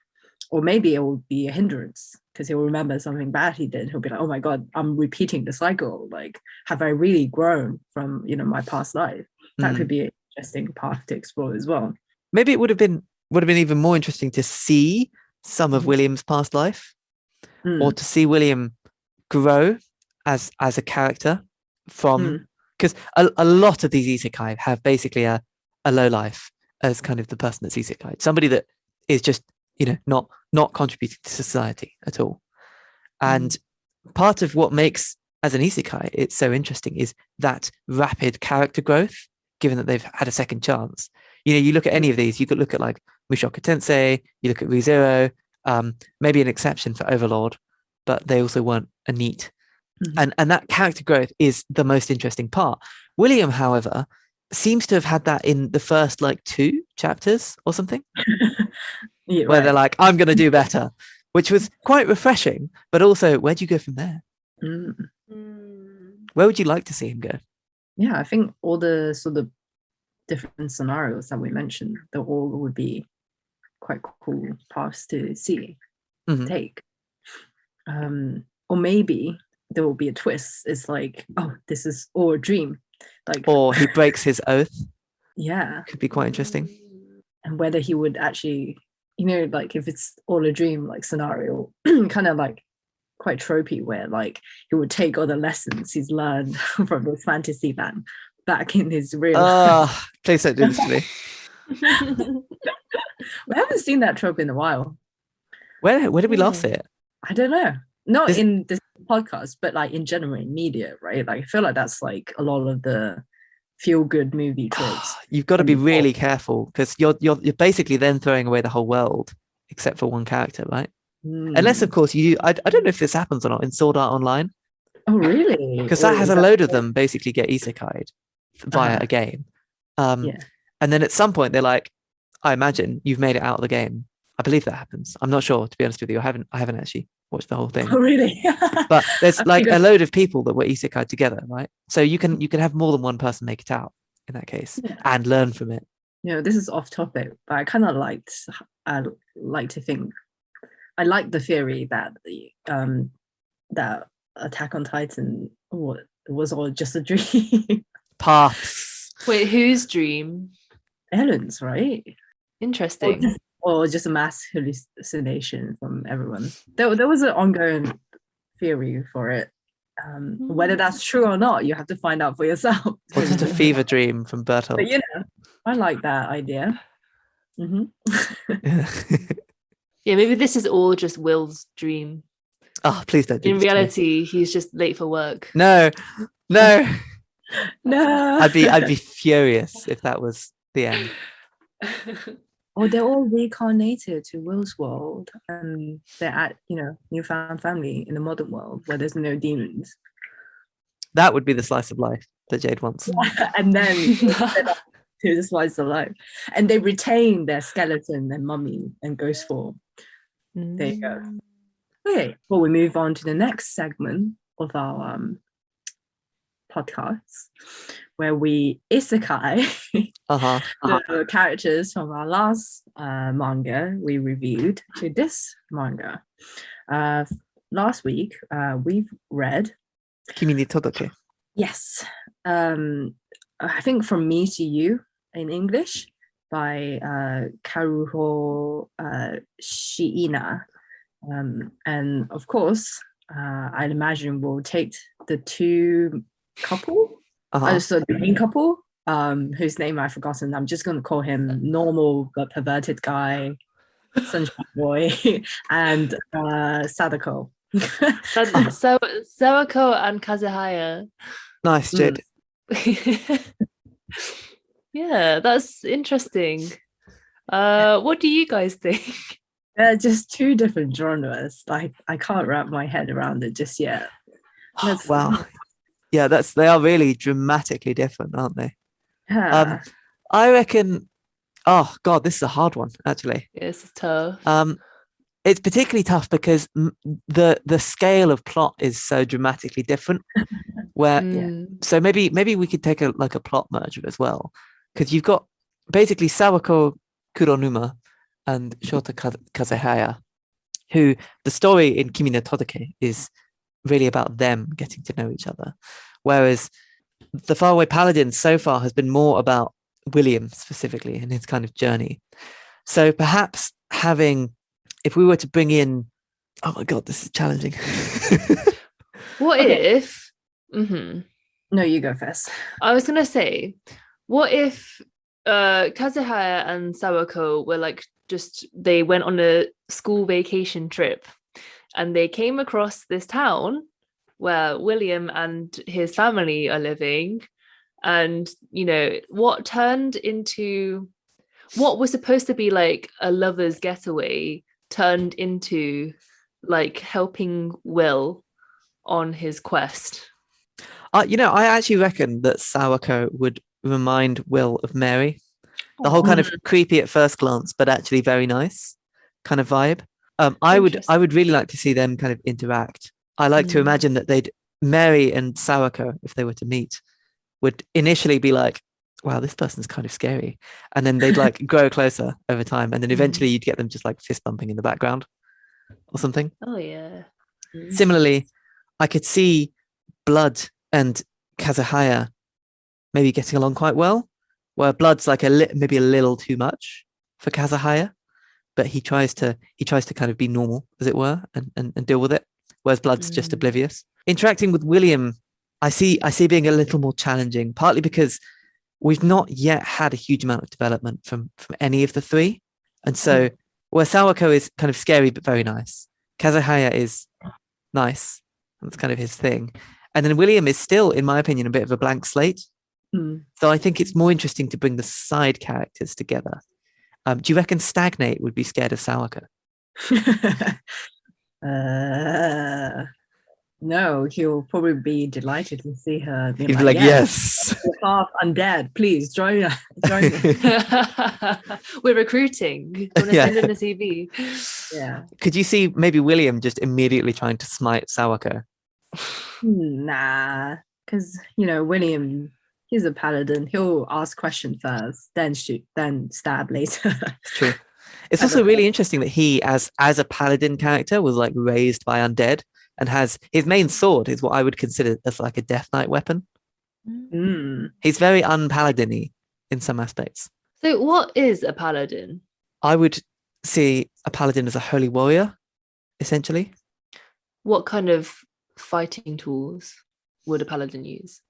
or maybe it will be a hindrance because he'll remember something bad he did. He'll be like, oh my god, I'm repeating the cycle, like have I really grown from my past life? That could be an interesting path to explore as well. Maybe it would have been even more interesting to see some of William's past life, or to see William grow as a character from, because a lot of these isekai have basically a low life as kind of the person that's isekai, somebody that is just not contributing to society at all. And part of what makes as an isekai it's so interesting is that rapid character growth, given that they've had a second chance. You look at any of these, you could look at like Mushoku Tensei, you look at ReZero, maybe an exception for Overlord, but they also weren't a neat. And that character growth is the most interesting part. William, however, seems to have had that in the first like 2 chapters or something, where they're like, I'm going to do better, which was quite refreshing. But also, where do you go from there? Where would you like to see him go? Yeah, I think all the sort of different scenarios that we mentioned, they all would be quite cool paths to see, take. Or maybe there will be a twist. It's like, oh, this is all a dream. Like, or he breaks his oath. Yeah. Could be quite interesting. And whether he would actually, like if it's all a dream, like scenario, kind of like quite tropey, where like he would take all the lessons he's learned from this fantasy land back in his real life. Please don't do this to me. We haven't seen that trope in a while. Where did we last see it? I don't know. Not in this podcast, but like in general in media, right? Like I feel like that's like a lot of the feel-good movie tropes. You've got to be really careful, because you're basically then throwing away the whole world except for one character, right? Unless, of course, you. I don't know if this happens or not in Sword Art Online. Oh, really? Because that has a load of them basically get isekai'd via a game. And then at some point they're like, I imagine you've made it out of the game. I believe that happens. I'm not sure, to be honest with you. I haven't actually watched the whole thing. Oh, really? But there's like a load of people that were isekai together, right? So you can have more than one person make it out in that case and learn from it. This is off topic, but I like the theory that that Attack on Titan was all just a dream. Paths. Wait, whose dream? Ellen's, right? Interesting. Or just a mass hallucination from everyone. There was an ongoing theory for it. Whether that's true or not, you have to find out for yourself. Or just a fever dream from Bertolt. But I like that idea. Yeah, maybe this is all just Will's dream. Oh, please don't do In this reality, he's just late for work. No. No. I'd be furious if that was the end. Or they're all reincarnated to Will's world, and they're at newfound family in the modern world where there's no demons. That would be the slice of life that Jade wants. And then to the slice of life, and they retain their skeleton and mummy and ghost form. There you go. Okay, well, we move on to the next segment of our podcast, where we isekai the characters from our last manga we reviewed to this manga. Last week, we've read Kimi ni Todoke. Yes. I think From Me to You in English by Karuho Shiina. And of course, I'd imagine we'll take the two couple, so the main couple, whose name I've forgotten. I'm just going to call him normal but perverted guy, sunshine boy, and Sadako. Sawako and Kazuhaya. Nice, Jade. Yeah, that's interesting. What do you guys think? They're just two different genres. Like I can't wrap my head around it just yet. Wow. Yeah, they are really dramatically different, aren't they? Yeah. I reckon. Oh God, this is a hard one actually. Yes, it's tough. It's particularly tough because the scale of plot is so dramatically different. So maybe we could take a plot merger as well, because you've got basically Sawako Kuronuma and Shota Kazehaya, who the story in Kimi no Todake is really about them getting to know each other, whereas the Faraway Paladin so far has been more about William specifically and his kind of journey. So perhaps if we were to bring in, oh my God, this is challenging. What if? Mm-hmm. No, you go first. I was gonna say, what if Kazuhaya and Sawako were like they went on a school vacation trip and they came across this town where William and his family are living, and what was supposed to be like a lover's getaway turned into like helping Will on his quest. I actually reckon that Sawako would remind Will of Mary. The whole kind of creepy at first glance, but actually very nice kind of vibe. I would really like to see them kind of interact. I like to imagine that Mary and Sawako, if they were to meet, would initially be like, wow, this person's kind of scary. And then they'd like grow closer over time. And then eventually you'd get them just like fist bumping in the background or something. Oh, yeah. Similarly, I could see Blood and Kazuhaya maybe getting along quite well, where Blood's like maybe a little too much for Kazuhaya, but he tries to kind of be normal, as it were, and deal with it, whereas Blood's just oblivious. Interacting with William, I see being a little more challenging, partly because we've not yet had a huge amount of development from any of the three. And so where Sawako is kind of scary but very nice, Kazuhaya is nice. That's kind of his thing. And then William is still, in my opinion, a bit of a blank slate. So I think it's more interesting to bring the side characters together. Do you reckon Stagnate would be scared of Sawako? No, he'll probably be delighted to see her. He'd be like, yes. Half undead, please join me. We're recruiting. Want to send in a CV? Yeah. Could you see maybe William just immediately trying to smite Sawako? Nah, because William, he's a paladin. He'll ask question first, then shoot, then stab later. It's true. It's also really interesting that he, as a paladin character, was like raised by undead and has his main sword is what I would consider as like a Death Knight weapon. He's very un-paladin-y in some aspects. So what is a paladin? I would see a paladin as a holy warrior, essentially. What kind of fighting tools would a paladin use?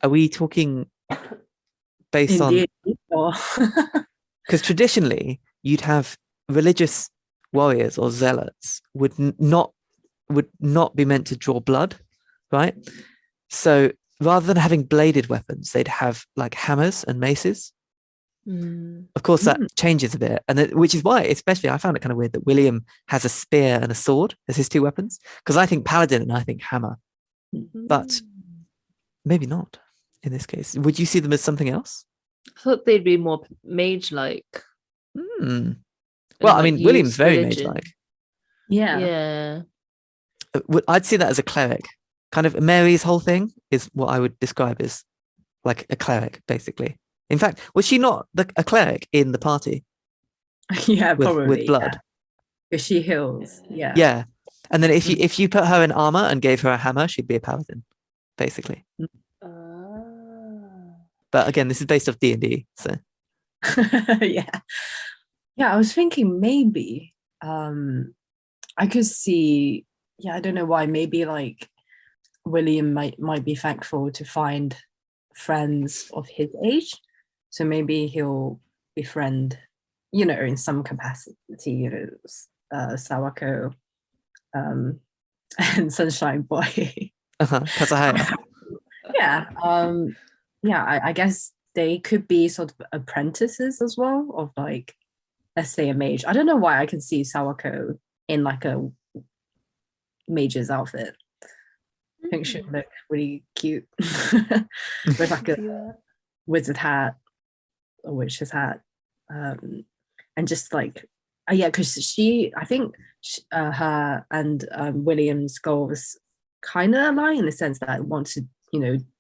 Are we talking based on... Because traditionally, you'd have religious warriors or zealots would not be meant to draw blood, right? So rather than having bladed weapons, they'd have like hammers and maces. Of course, that changes a bit, which is why, especially, I found it kind of weird that William has a spear and a sword as his two weapons, because I think paladin and I think hammer, but maybe not in this case. Would you see them as something else? I thought they'd be more mage-like. Well, I mean, William's very mage-like. Yeah. I'd see that as a cleric. Kind of Mary's whole thing is what I would describe as like a cleric, basically. In fact, was she not a cleric in the party? Yeah, probably. With blood. Because she heals. Yeah. Yeah. And then if you put her in armor and gave her a hammer, she'd be a paladin, basically. But again, this is based off D&D, so. Yeah, I was thinking maybe I could see. Yeah, I don't know why. Maybe like William might be thankful to find friends of his age, so maybe he'll befriend, in some capacity, Sawako, and Sunshine Boy. Kazuhaya. Yeah. I guess they could be sort of apprentices as well of like let's say a mage. I don't know why I can see Sawako in like a mage's outfit. I think she'd look really cute with like a wizard hat, a witch's hat, and just like because I think her and William's goals kind of align in the sense that I want to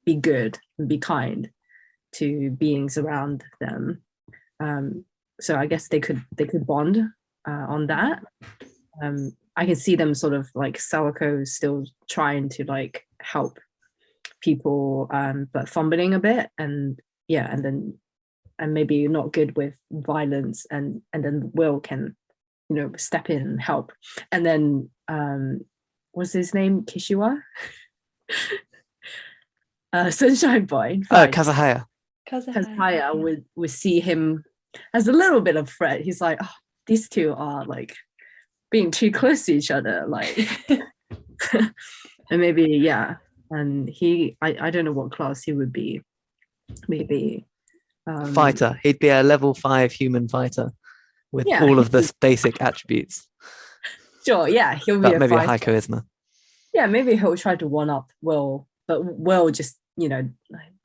be good and be kind to beings around them. So I guess they could bond on that. I can see them sort of like Sawako still trying to like help people, but fumbling a bit, and maybe not good with violence, and then Will can step in and help. And then what's his name, Kishiwa? Sunshine Boy. Kazuhaya would see him as a little bit of threat. He's like, oh, these two are like being too close to each other, like and maybe and he I don't know what class he would be. Maybe fighter. He'd be a level 5 human fighter with all of the basic attributes. Sure, he'll be maybe a high charisma. Maybe he'll try to one up Will, but Will just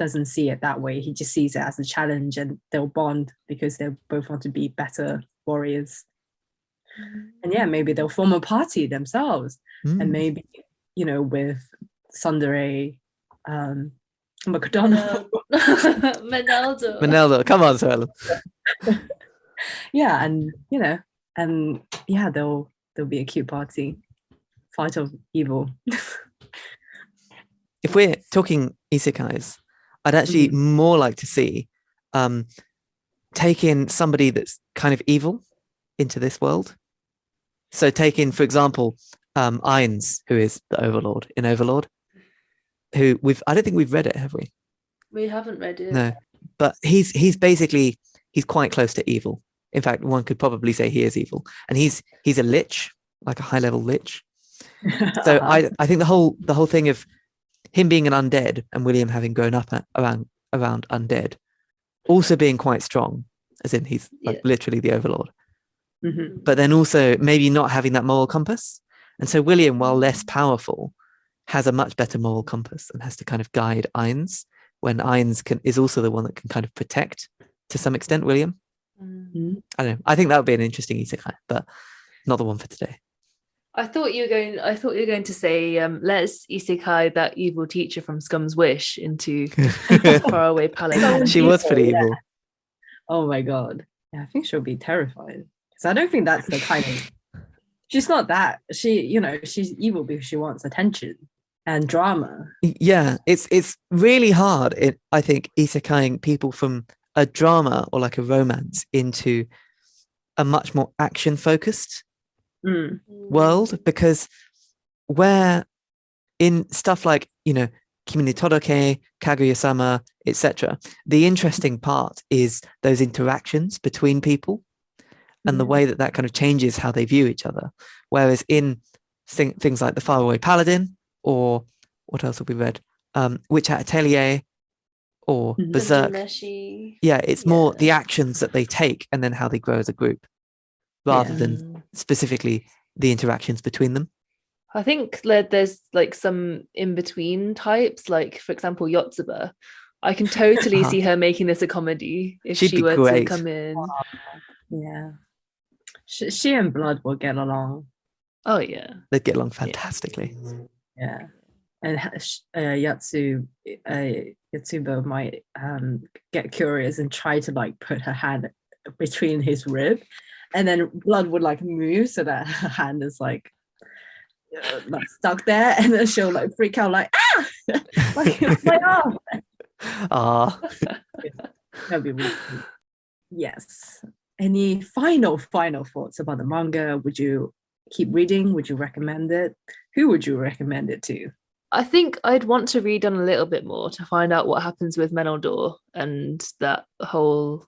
doesn't see it that way. He just sees it as a challenge, and they'll bond because they both want to be better warriors. And maybe they'll form a party themselves, and maybe with Sundere, McDonald, Menaldo. Come on, Sir. There'll be a cute party, fight of evil. If we're talking isekais, I'd actually more like to see take in somebody that's kind of evil into this world. So take in, for example, Ainz, who is the Overlord in Overlord, who I don't think we've read it, have we? We haven't read it. No, but he's basically quite close to evil. In fact, one could probably say he is evil, and he's a lich, like a high level lich. So I think the whole thing of him being an undead and William having grown up around undead, also being quite strong, as in he's like literally the Overlord. But then also maybe not having that moral compass. And so William, while less powerful, has a much better moral compass and has to kind of guide Ainz, when Ainz is also the one that can kind of protect to some extent William. I don't know. I think that would be an interesting isekai, but not the one for today. I thought you were going to say let's isekai that evil teacher from Scum's Wish into Far Away Paladin. She was pretty evil. Oh my god. Yeah, I think she'll be terrified. Because I don't think that's the kind of she's not that. She's evil because she wants attention and drama. Yeah, it's really hard, I think, isekaiing people from a drama or like a romance into a much more action-focused world, because where in stuff like, Kimi ni Todoke, Kaguya-sama, etc., the interesting part is those interactions between people and the way that kind of changes how they view each other. Whereas in things like the Far Away Paladin, or what else have we read? Witch Hat Atelier or Berserk. It's more the actions that they take and then how they grow as a group, rather than specifically the interactions between them. I think there's like some in-between types, like for example Yotsuba. I can totally see her making this a comedy if she were to come in. Yeah. She and Blood will get along. Oh yeah, they'd get along fantastically. Yeah, and Yatsuba might get curious and try to like put her hand between his rib, and then Blood would like move so that her hand is like stuck there, and then she'll like freak out like like my arm. That'd be really cool. Yes. Any final thoughts about the manga? Would you keep reading? Would you recommend it? Who would you recommend it to? I think I'd want to read on a little bit more to find out what happens with Menaldor and that whole.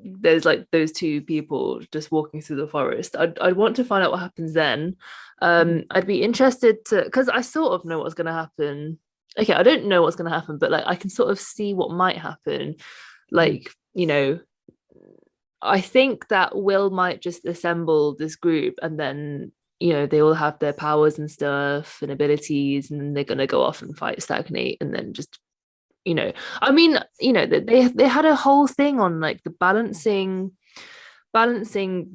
There's like those two people just walking through the forest. I'd want to find out what happens then. I'd be interested to, because I sort of know what's going to happen. Okay, I don't know what's going to happen, but like I can sort of see what might happen. Like, I think that Will might just assemble this group, and then they all have their powers and stuff and abilities, and then they're gonna go off and fight Stagnate, and then just I mean, they had a whole thing on like the balancing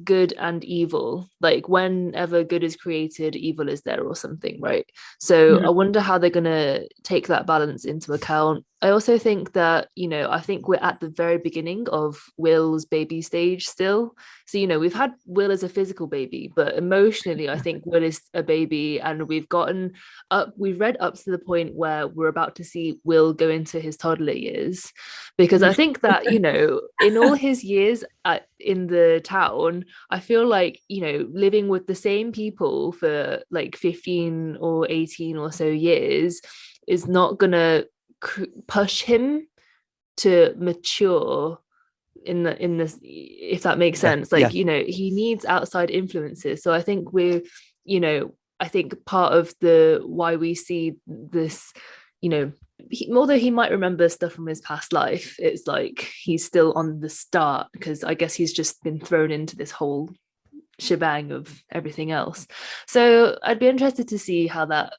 good and evil, like whenever good is created, evil is there or something, right? So I wonder how they're gonna take that balance into account. I also think that I think we're at the very beginning of Will's baby stage still. So we've had Will as a physical baby, but emotionally I think Will is a baby, and we've read up to the point where we're about to see Will go into his toddler years, because I think that in all his years in the town, I feel like living with the same people for like 15 or 18 or so years is not gonna push him to mature in this, if that makes sense. Like he needs outside influences. So I think I think part of the why we see this, although he might remember stuff from his past life, it's like he's still on the start, because I guess he's just been thrown into this whole shebang of everything else. So I'd be interested to see how that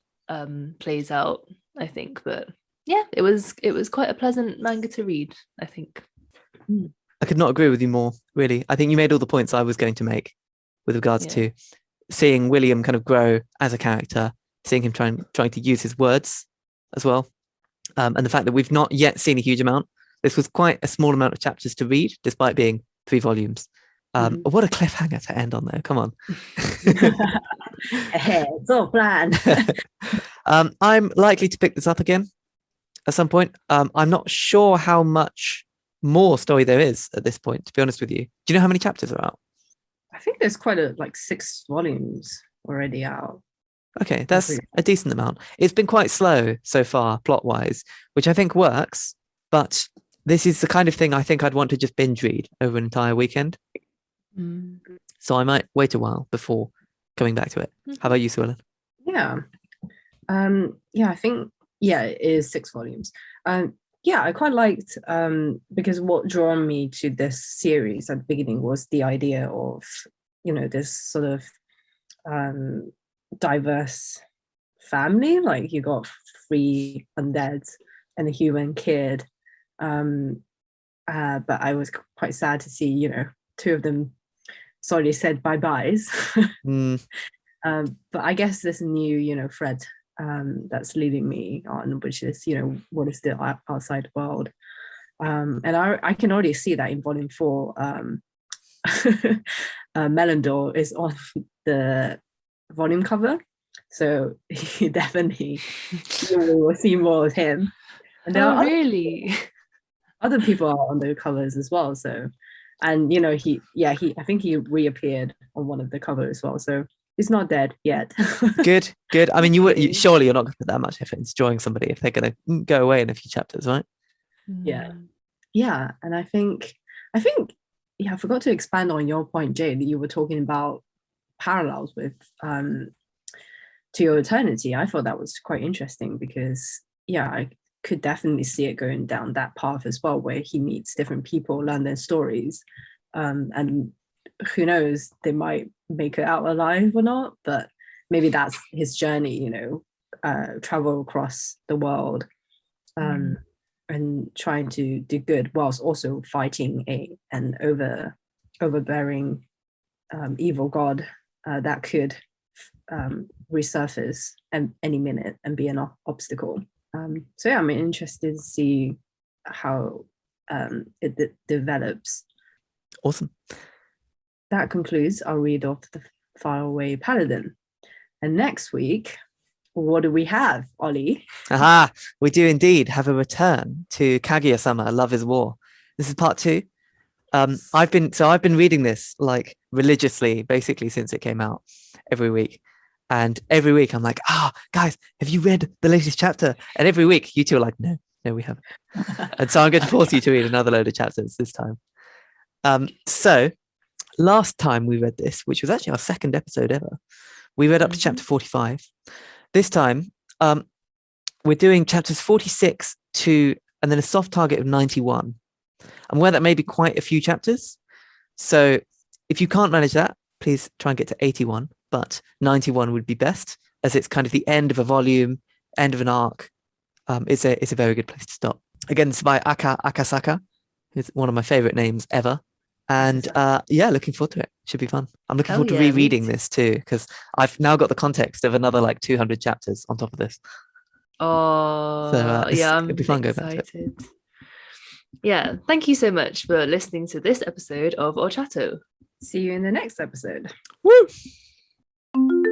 plays out, I think. But yeah, it was quite a pleasant manga to read, I think. I could not agree with you more, really. I think you made all the points I was going to make with regards to seeing William kind of grow as a character, seeing him trying to use his words as well. And the fact that we've not yet seen a huge amount. This was quite a small amount of chapters to read, despite being 3 volumes. What a cliffhanger to end on there. Come on. It's all planned. I'm likely to pick this up again at some point. I'm not sure how much more story there is at this point, to be honest with you. Do you know how many chapters are out? I think there's quite 6 volumes already out. Okay, that's a decent amount. It's been quite slow so far, plot-wise, which I think works, but this is the kind of thing I think I'd want to just binge read over an entire weekend. So I might wait a while before going back to it. How about you, Suellen? Yeah. I think, it is 6 volumes. I quite liked, because what drew me to this series at the beginning was the idea of, this sort of diverse family. Like you got 3 undeads and a human kid. But I was quite sad to see, 2 of them sorry said bye-byes. But I guess this new, thread that's leading me on, which is, what is the outside world. And I can already see that in volume 4, Melendor is on the volume cover. So you will see more of him. And there are really? Other people are on the covers as well. So, and I think he reappeared on one of the covers as well. So he's not dead yet. Good. I mean, surely you're not going to put that much effort into drawing somebody if they're going to go away in a few chapters, right? Yeah. And I think I forgot to expand on your point, Jade, that you were talking about parallels with To Your Eternity. I thought that was quite interesting because I could definitely see it going down that path as well, where he meets different people, learn their stories, and who knows, they might make it out alive or not, but maybe that's his journey, travel across the world, and trying to do good whilst also fighting an overbearing evil god that could resurface any minute and be an obstacle. So I'm interested to see how it develops. Awesome. That concludes our read of the Far Away Paladin. And next week, what do we have, Ollie? Aha! We do indeed have a return to Kaguya-sama, Love is War. This is part 2. I've been reading this religiously, basically since it came out, every week. And every week I'm like, guys, have you read the latest chapter? And every week you two are like, no, we haven't. And so I'm going to force you to read another load of chapters this time. So last time we read this, which was actually our 2nd episode ever, we read up to chapter 45. This time, we're doing chapters 46 and then a soft target of 91. I'm aware that may be quite a few chapters. So if you can't manage that, please try and get to 81, but 91 would be best, as it's kind of the end of a volume, end of an arc. It's a very good place to stop. Again, it's by Akasaka, who's one of my favorite names ever. And looking forward to it. Should be fun. I'm looking forward to rereading this too, because I've now got the context of another like 200 chapters on top of this. Oh, So I'm it'd be fun going back to it. excited. Yeah, thank you so much for listening to this episode of OCHATO. See you in the next episode. Woo!